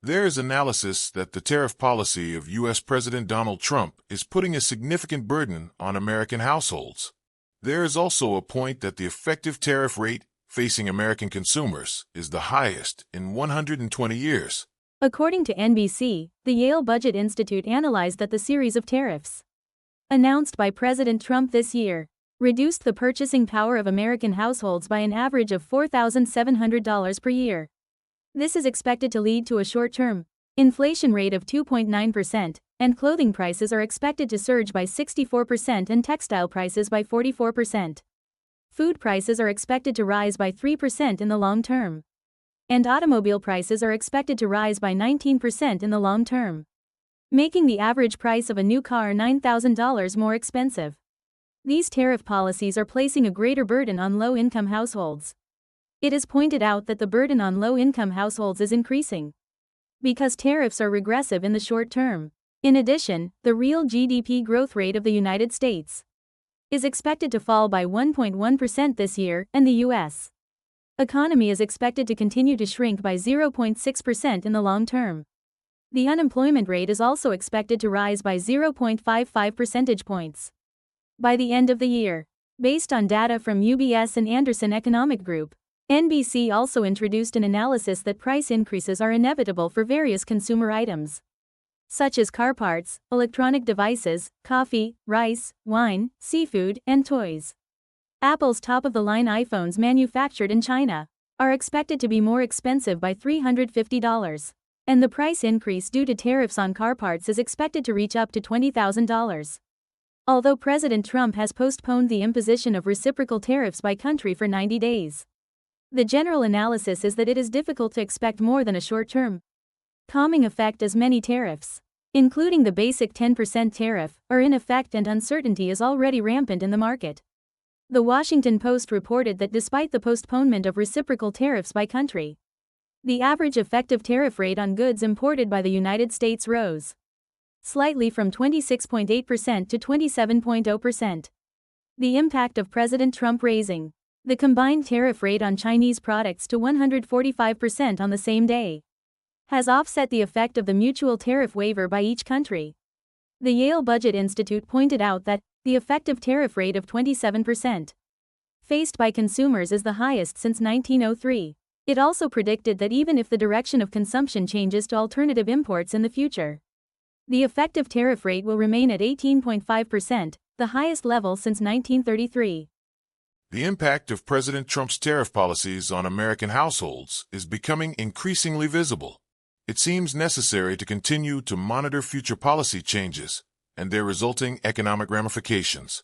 There is analysis that the tariff policy of U.S. President Donald Trump is putting a significant burden on American households. There is also a point that the effective tariff rate facing American consumers is the highest in 120 years. According to NBC, the Yale Budget Institute analyzed that the series of tariffs announced by President Trump this year reduced the purchasing power of American households by an average of $4,700 per year. This is expected to lead to a short-term inflation rate of 2.9%, and clothing prices are expected to surge by 64% and textile prices by 44%. Food prices are expected to rise by 3% in the long term. And automobile prices are expected to rise by 19% in the long term, making the average price of a new car $9,000 more expensive. These tariff policies are placing a greater burden on low-income households. It is pointed out that the burden on low-income households is increasing because tariffs are regressive in the short term. In addition, the real GDP growth rate of the United States is expected to fall by 1.1% this year, and the U.S. economy is expected to continue to shrink by 0.6% in the long term. The unemployment rate is also expected to rise by 0.55 percentage points by the end of the year. Based on data from UBS and Anderson Economic Group, NBC also introduced an analysis that price increases are inevitable for various consumer items, such as car parts, electronic devices, coffee, rice, wine, seafood, and toys. Apple's top-of-the-line iPhones manufactured in China are expected to be more expensive by $350, and the price increase due to tariffs on car parts is expected to reach up to $20,000. Although President Trump has postponed the imposition of reciprocal tariffs by country for 90 days, the general analysis is that it is difficult to expect more than a short-term calming effect, as many tariffs, including the basic 10% tariff, are in effect and uncertainty is already rampant in the market. The Washington Post reported that despite the postponement of reciprocal tariffs by country, the average effective tariff rate on goods imported by the United States rose slightly from 26.8% to 27.0%. The impact of President Trump raising the combined tariff rate on Chinese products to 145% on the same day has offset the effect of the mutual tariff waiver by each country. The Yale Budget Institute pointed out that the effective tariff rate of 27% faced by consumers is the highest since 1903. It also predicted that even if the direction of consumption changes to alternative imports in the future, the effective tariff rate will remain at 18.5%, the highest level since 1933. The impact of President Trump's tariff policies on American households is becoming increasingly visible. It seems necessary to continue to monitor future policy changes and their resulting economic ramifications.